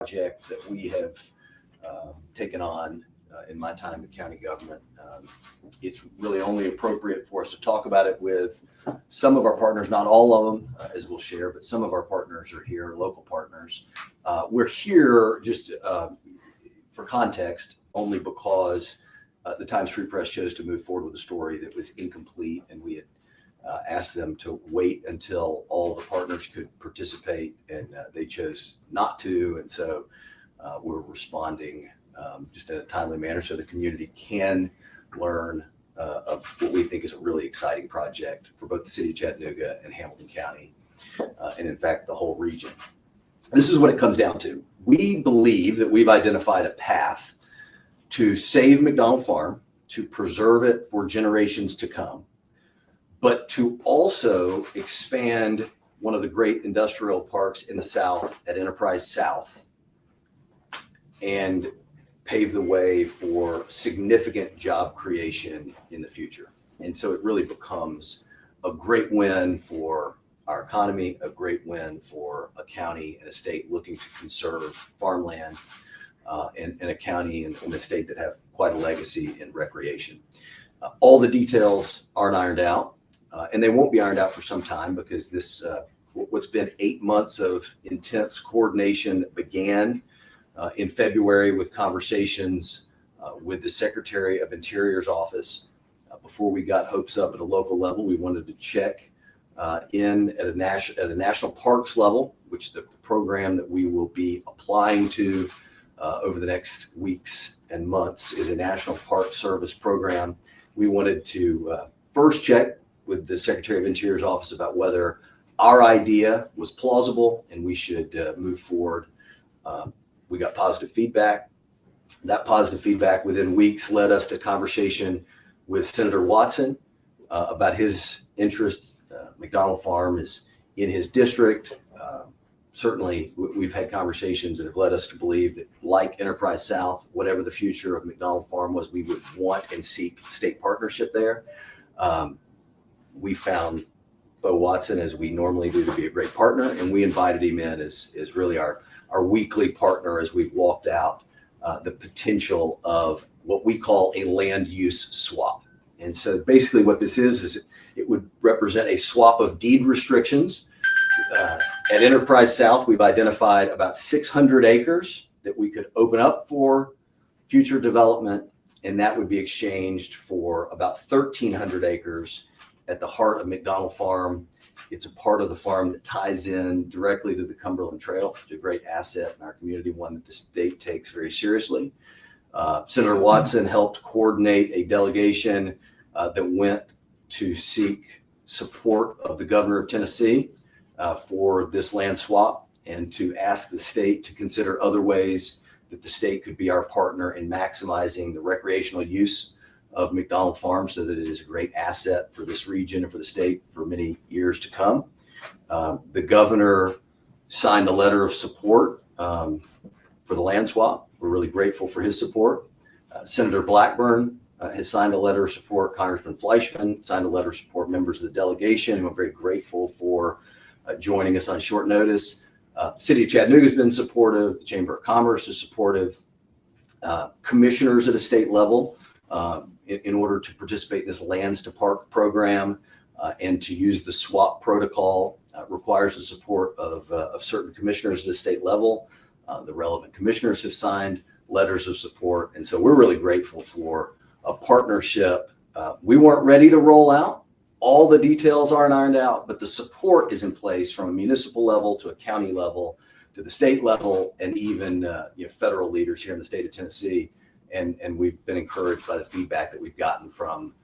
project that we have taken on in my time in county government. It's really only appropriate for us to talk about it with some of our partners, not all of them, as we'll share, but some of our partners are here, local partners. We're here just for context, only because the Times Free Press chose to move forward with a story that was incomplete, and we had asked them to wait until all the partners could participate, and they chose not to. And so we're responding just in a timely manner so the community can learn of what we think is a really exciting project for both the city of Chattanooga and Hamilton County, and in fact, the whole region. This is what it comes down to. We believe that we've identified a path to save McDonald Farm, to preserve it for generations to come, but to also expand one of the great industrial parks in the South at Enterprise South and pave the way for significant job creation in the future. And so it really becomes a great win for our economy, a great win for a county and a state looking to conserve farmland, and a county and a state that have quite a legacy in recreation. All the details aren't ironed out, and they won't be ironed out for some time, because this what's been 8 months of intense coordination that began in February with conversations with the Secretary of Interior's office. Before we got hopes up at a local level, we wanted to check in at a national parks level, which the program that we will be applying to over the next weeks and months is a National Park Service program. We wanted to first check with the Secretary of Interior's office about whether our idea was plausible and we should move forward. We got positive feedback. That positive feedback within weeks led us to conversation with Senator Watson about his interest. McDonald Farm is in his district. Certainly, we've had conversations that have led us to believe that, like Enterprise South, whatever the future of McDonald Farm was, we would want and seek state partnership there. We found Bo Watson, as we normally do, to be a great partner, and we invited him in as really our weekly partner as we've walked out the potential of what we call a land use swap. And so basically what this is it would represent a swap of deed restrictions. At Enterprise South, we've identified about 600 acres that we could open up for future development, and that would be exchanged for about 1,300 acres at the heart of McDonald Farm. It's a part of the farm that ties in directly to the Cumberland Trail. It's a great asset in our community, one that the state takes very seriously. Senator Watson helped coordinate a delegation that went to seek support of the governor of Tennessee for this land swap, and to ask the state to consider other ways that the state could be our partner in maximizing the recreational use of McDonald Farm, so that it is a great asset for this region and for the state for many years to come. The governor signed a letter of support for the land swap. We're really grateful for his support. Senator Blackburn has signed a letter of support. Congressman Fleischman signed a letter of support. Members of the delegation, we're very grateful for joining us on short notice. City of Chattanooga has been supportive. The Chamber of Commerce is supportive. Commissioners at a state level, in order to participate in this Lands to Park program and to use the swap protocol, requires the support of certain commissioners at a state level. The relevant commissioners have signed letters of support, and so we're really grateful for a partnership. We weren't ready to roll out. All the details aren't ironed out, but the support is in place from a municipal level to a county level to the state level, and even federal leaders here in the state of Tennessee. And we've been encouraged by the feedback that we've gotten from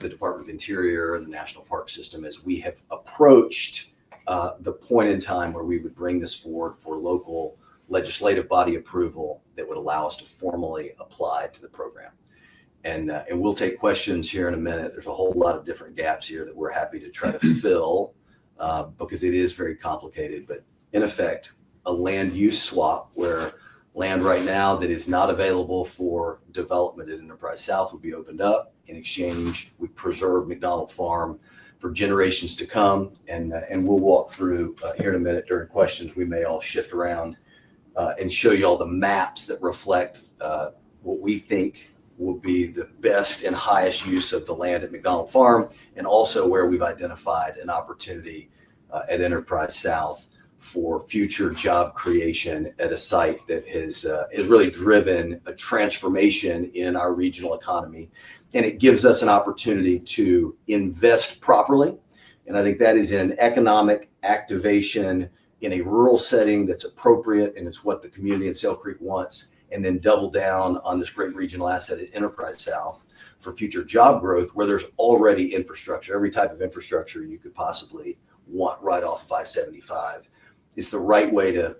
the Department of Interior and the National Park System as we have approached the point in time where we would bring this forward for local legislative body approval that would allow us to formally apply to the program. And we'll take questions here in a minute. There's a whole lot of different gaps here that we're happy to try to fill because it is very complicated. But in effect, a land use swap where land right now that is not available for development at Enterprise South would be opened up. In exchange, we preserve McDonald Farm for generations to come. And we'll walk through here in a minute during questions. We may all shift around and show you all the maps that reflect what we think will be the best and highest use of the land at McDonald Farm, and also where we've identified an opportunity at Enterprise South for future job creation at a site that has really driven a transformation in our regional economy. And it gives us an opportunity to invest properly. And I think that is in economic activation in a rural setting that's appropriate, and it's what the community in Sale Creek wants, and then double down on this great regional asset at Enterprise South for future job growth where there's already infrastructure, every type of infrastructure you could possibly want right off of I-75. It's the right way to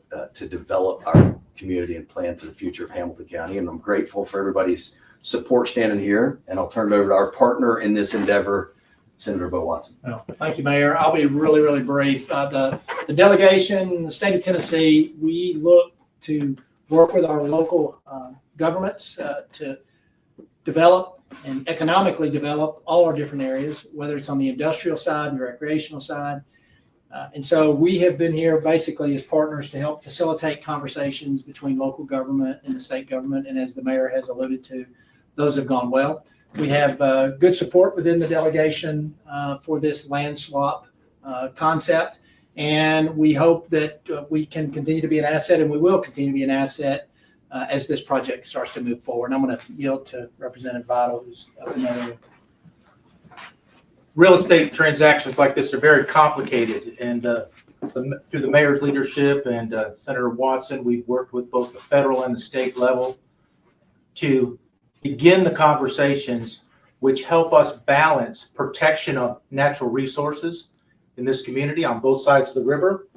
develop our community and plan for the future of Hamilton County. And I'm grateful for everybody's support standing here, and I'll turn it over to our partner in this endeavor, Senator Bo Watson. Well, thank you, Mayor. I'll be really, really brief. The delegation, the state of Tennessee, we look to work with our local governments to develop and economically develop all our different areas, whether it's on the industrial side and the recreational side. And so we have been here basically as partners to help facilitate conversations between local government and the state government. And as the mayor has alluded to, those have gone well. We have good support within the delegation for this land swap concept. And we hope that we can continue to be an asset, and we will continue to be an asset as this project starts to move forward. And I'm going to yield to Representative Vital, who's up in that area. Real estate transactions like this are very complicated, and through the mayor's leadership and Senator Watson, we've worked with both the federal and the state level to begin the conversations which help us balance protection of natural resources in this community on both sides of the river.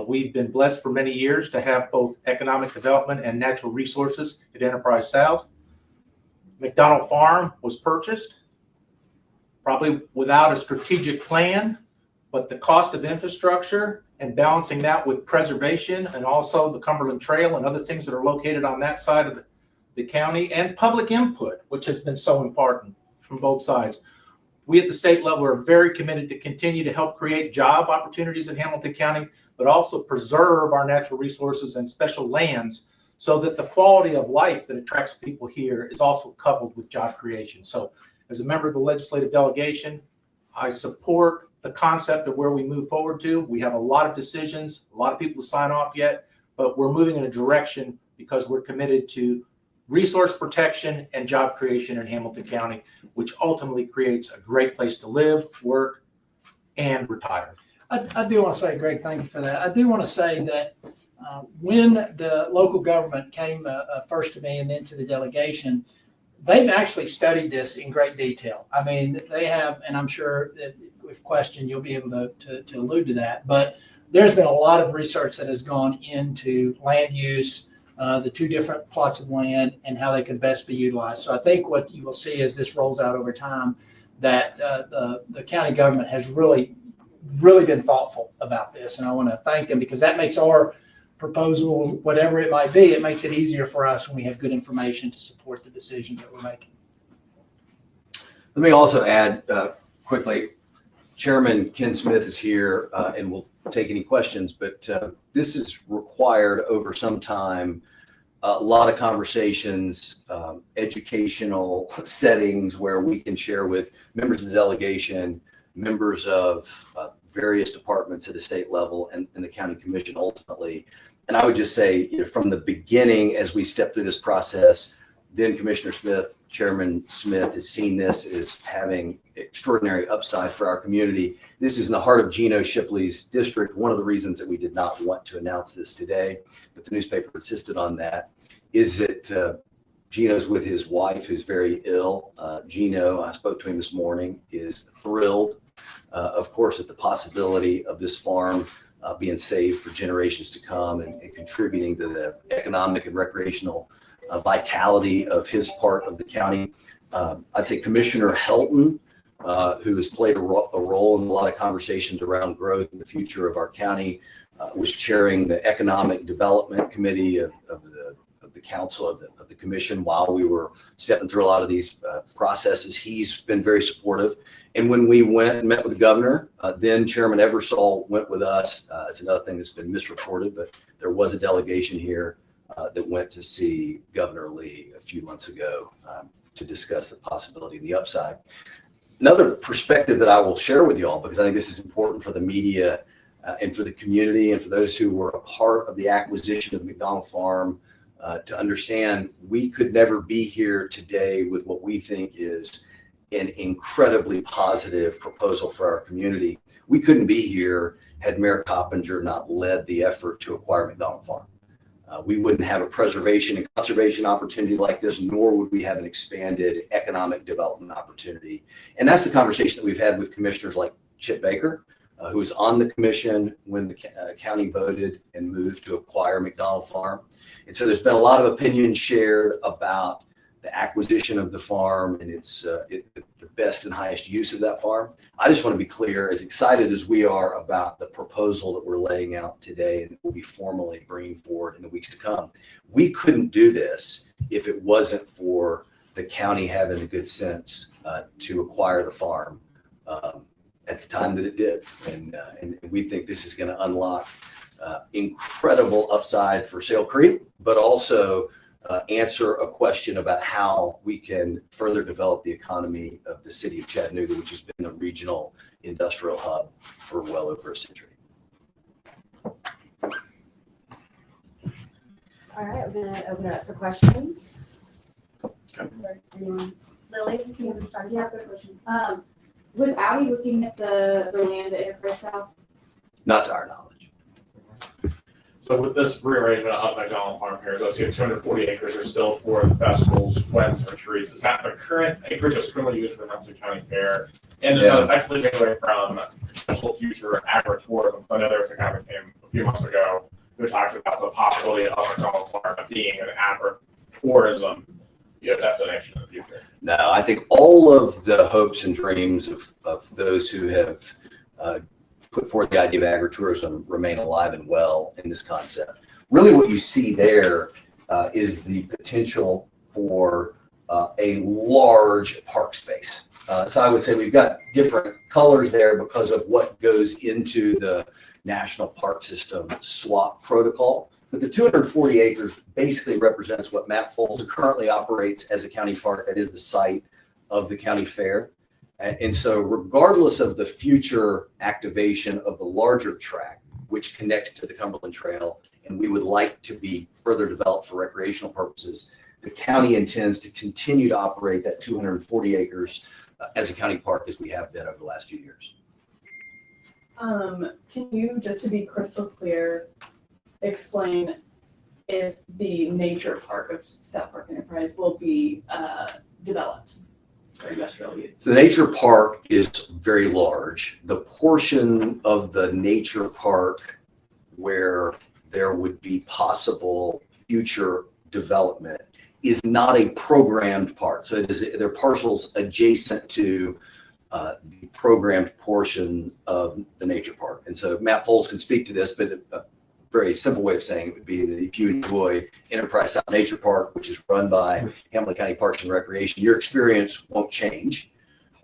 We've been blessed for many years to have both economic development and natural resources at Enterprise South. McDonald Farm was purchased probably without a strategic plan, but the cost of infrastructure and balancing that with preservation and also the Cumberland Trail and other things that are located on that side of the county, and public input, which has been so important from both sides. We at the state level are very committed to continue to help create job opportunities in Hamilton County, but also preserve our natural resources and special lands so that the quality of life that attracts people here is also coupled with job creation. So as a member of the legislative delegation, I support the concept of where we move forward to. We have a lot of decisions, a lot of people to sign off yet, but we're moving in a direction because we're committed to resource protection and job creation in Hamilton County, which ultimately creates a great place to live, work, and retire. I do want to say, Greg, thank you for that. I do want to say that when the local government came first to me and then to the delegation, they've actually studied this in great detail. I mean, they have, and I'm sure that if questioned, you'll be able to allude to that. But there's been a lot of research that has gone into land use, the two different plots of land, and how they can best be utilized. So I think what you will see as this rolls out over time, that the county government has really been thoughtful about this. And I want to thank them, because that makes our proposal, whatever it might be, it makes it easier for us when we have good information to support the decisions that we're making. Let me also add quickly, Chairman Ken Smith is here and will take any questions, but this is required over some time, a lot of conversations, educational settings where we can share with members of the delegation, members of various departments at the state level, and the county commission ultimately. And I would just say, from the beginning, as we step through this process, then Commissioner Smith, Chairman Smith, has seen this as having extraordinary upside for our community. This is in the heart of Gino Shipley's district. One of the reasons that we did not want to announce this today, but the newspaper insisted on that, is that Gino's with his wife, who's very ill. Gino, I spoke to him this morning, is thrilled, of course, at the possibility of this farm being saved for generations to come and contributing to the economic and recreational vitality of his part of the county. I'd say Commissioner Helton, who has played a role in a lot of conversations around growth and the future of our county, was chairing the Economic Development Committee of the Council of the Commission while we were stepping through a lot of these processes. He's been very supportive. And when we went and met with the governor, then Chairman Eversole went with us. It's another thing that's been misreported, but there was a delegation here that went to see Governor Lee a few months ago to discuss the possibility of the upside. Another perspective that I will share with y'all, because I think this is important for the media and for the community and for those who were a part of the acquisition of McDonald Farm, to understand we could never be here today with what we think is an incredibly positive proposal for our community. We couldn't be here had Mayor Coppinger not led the effort to acquire McDonald Farm. We wouldn't have a preservation and conservation opportunity like this, nor would we have an expanded economic development opportunity. And that's the conversation that we've had with commissioners like Chip Baker, who was on the commission when the county voted and moved to acquire McDonald Farm. And so there's been a lot of opinion shared about the acquisition of the farm and the best and highest use of that farm. I just want to be clear, as excited as we are about the proposal that we're laying out today and we'll be formally bringing forward in the weeks to come, we couldn't do this if it wasn't for the county having the good sense to acquire the farm at the time that it did. And we think this is going to unlock incredible upside for Sale Creek, but also answer a question about how we can further develop the economy of the city of Chattanooga, which has been the regional industrial hub for well over a century. All right, we're going to open it up for questions. Lily, can you start us off? Good question. Was Audi looking at the land at Enterprise South? Not to our knowledge. So with this rearrangement of McDonald Farm here, those 240 acres are still for the festivals, weddings, and retreats. Is that the current acreage that's currently used for the Ramsey County Fair? And is that effectively taken away from potential future agritourism? I know there was a guy that came a few months ago who talked about the possibility of McDonald Farm being an agritourism destination in the future. No, I think all of the hopes and dreams of those who have put forth the idea of agritourism remain alive and well in this concept. Really what you see there is the potential for a large park space. So I would say we've got different colors there because of what goes into the National Park System SWAP protocol. But the 240 acres basically represents what Matt Falls currently operates as a county park. That is the site of the county fair. And so regardless of the future activation of the larger track, which connects to the Cumberland Trail, and we would like to be further developed for recreational purposes, the county intends to continue to operate that 240 acres as a county park as we have been over the last few years. Can you, just to be crystal clear, explain if the nature park of South Park Enterprise will be developed for industrial use? So the nature park is very large. The portion of the nature park where there would be possible future development is not a programmed part. So they're parcels adjacent to the programmed portion of the nature park. And so Matt Foles can speak to this, but a very simple way of saying it would be that if you enjoy Enterprise South Nature Park, which is run by Hamilton County Parks and Recreation, your experience won't change.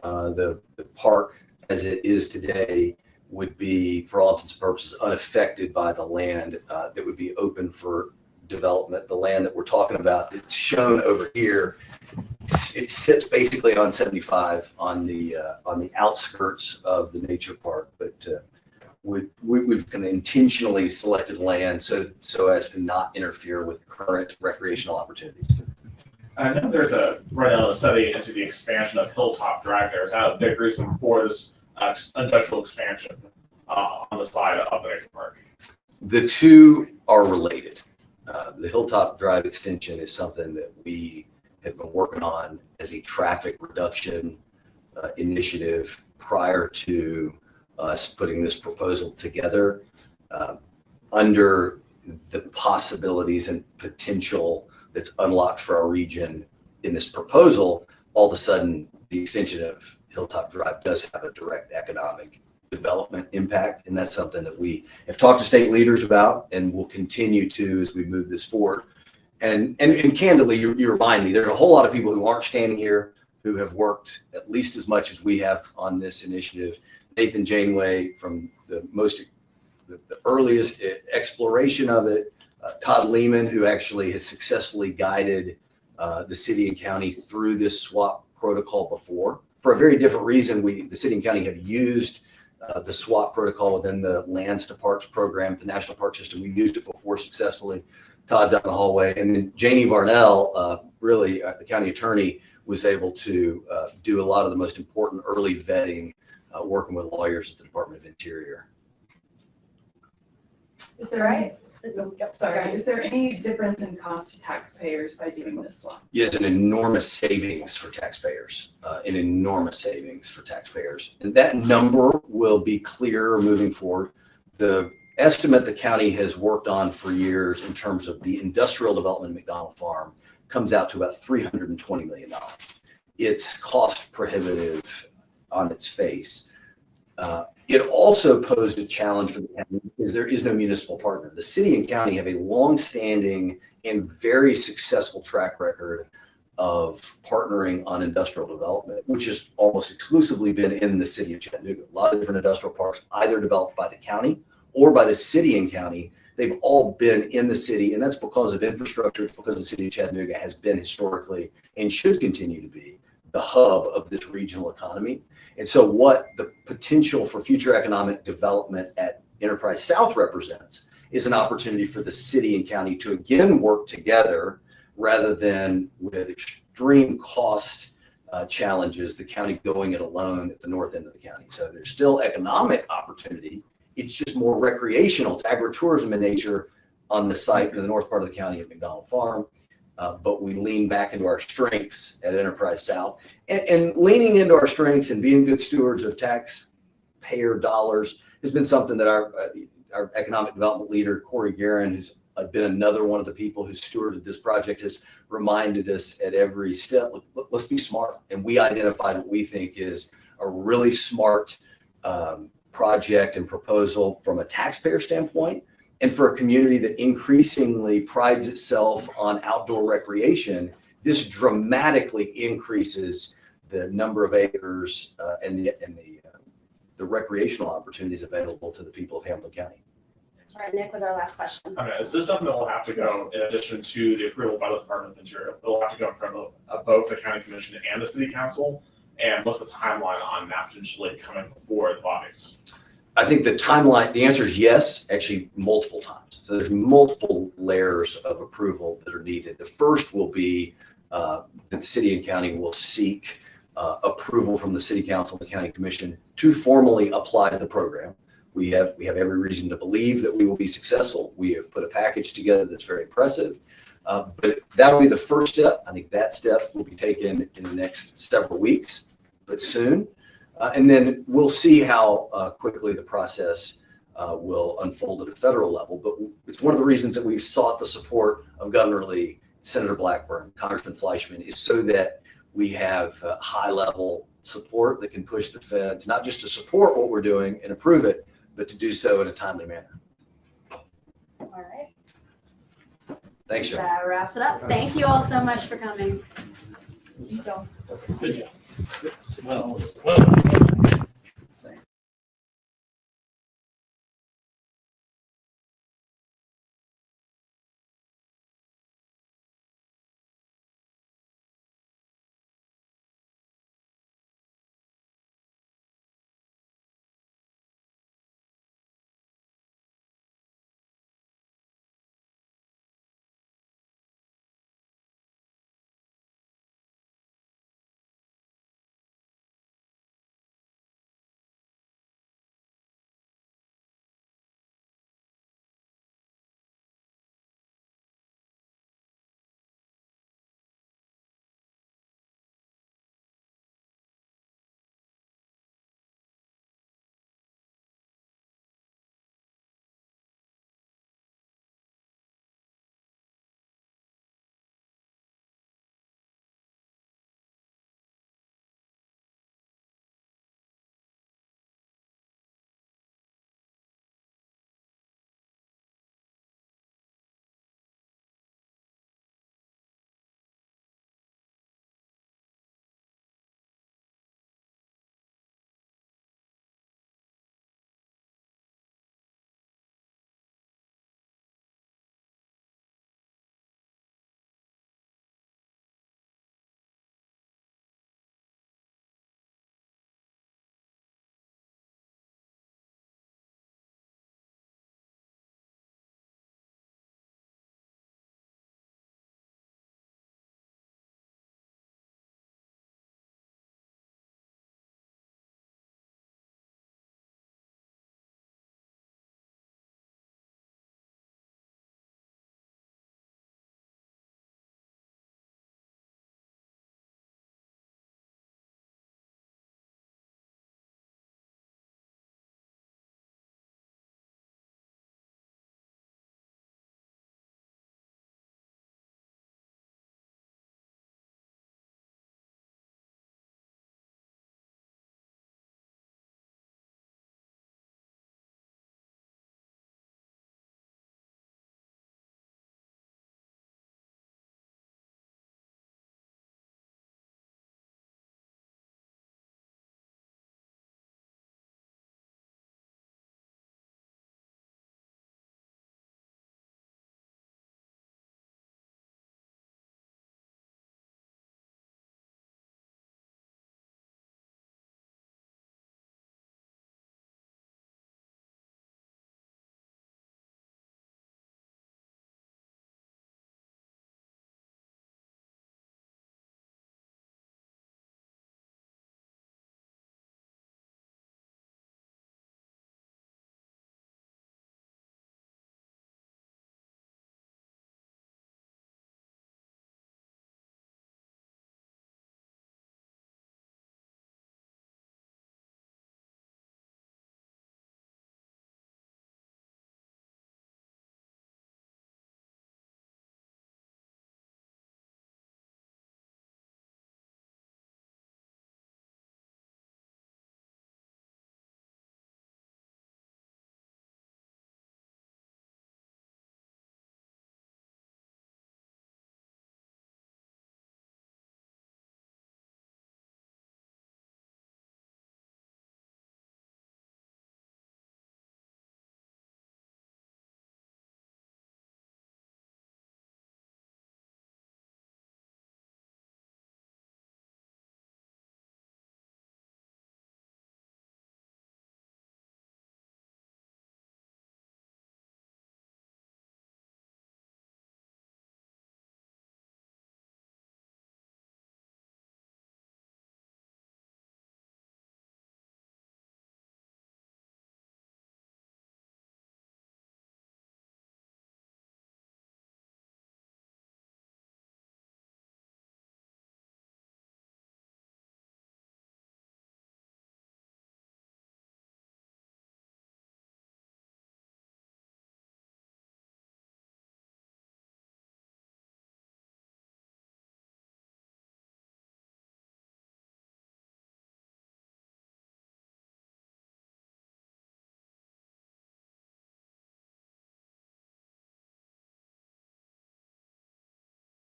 The park as it is today would be, for all intents and purposes, unaffected by the land that would be open for development. The land that we're talking about, it's shown over here. It sits basically on 75 on the outskirts of the nature park, but we've kind of intentionally selected land so as to not interfere with current recreational opportunities. I know there's right now a study into the expansion of Hilltop Drive there. Is that a big reason for this industrial expansion on the side of the nature park? The two are related. The Hilltop Drive extension is something that we have been working on as a traffic reduction initiative prior to us putting this proposal together. Under the possibilities and potential that's unlocked for our region in this proposal, all of a sudden the extension of Hilltop Drive does have a direct economic development impact. And that's something that we have talked to state leaders about and will continue to as we move this forward. And candidly, you remind me, there's a whole lot of people who aren't standing here who have worked at least as much as we have on this initiative. Nathan Janeway from the earliest exploration of it, Todd Lehman, who actually has successfully guided the city and county through this SWAP protocol before. For a very different reason, the city and county have used the SWAP protocol within the Lands to Parks program, the National Park System. We've used it before successfully. Todd's out in the hallway. And then Janie Varnell, the county attorney, was able to do a lot of the most important early vetting, working with lawyers at the Department of Interior. Is there sorry, is there any difference in cost to taxpayers by doing this swap? Yes, an enormous savings for taxpayers, And that number will be clearer moving forward. The estimate the county has worked on for years in terms of the industrial development of McDonald Farm comes out to about $320 million. It's cost prohibitive on its face. It also posed a challenge for the county because there is no municipal partner. The city and county have a long-standing and very successful track record of partnering on industrial development, which has almost exclusively been in the city of Chattanooga. A lot of different industrial parks, either developed by the county or by the city and county. They've all been in the city, and that's because of infrastructure. It's because the city of Chattanooga has been historically and should continue to be the hub of this regional economy. And so what the potential for future economic development at Enterprise South represents is an opportunity for the city and county to again work together rather than with extreme cost challenges, the county going it alone at the north end of the county. So there's still economic opportunity. It's just more recreational. It's agritourism in nature on the site in the north part of the county at McDonald Farm. But we lean back into our strengths at Enterprise South. And leaning into our strengths and being good stewards of taxpayer dollars has been something that our economic development leader, Corey Guerin, who's been another one of the people who stewarded this project, has reminded us at every step, let's be smart. And we identified what we think is a really smart project and proposal from a taxpayer standpoint. And for a community that increasingly prides itself on outdoor recreation, this dramatically increases the number of acres and the recreational opportunities available to the people of Hamilton County. All right, Nick, with our last question. Okay, is this something that will have to go in addition to the approval by the Department of Interior? It'll have to go in front of both the county commission and the city council? And what's the timeline on that potentially coming before the bodies? I think the timeline, the answer is yes, actually multiple times. So there's multiple layers of approval that are needed. The first will be that the city and county will seek approval from the city council and the county commission to formally apply to the program. We have every reason to believe that we will be successful. We have put a package together that's very impressive, but that'll be the first step. I think that step will be taken in the next several weeks, but soon. And then we'll see how quickly the process will unfold at a federal level. But it's one of the reasons that we've sought the support of Governor Lee, Senator Blackburn, Congressman Fleischman, is so that we have high-level support that can push the feds, not just to support what we're doing and approve it, but to do so in a timely manner. All right. Thanks, Joe. That wraps it up. Thank you all so much for coming. Good job. Well,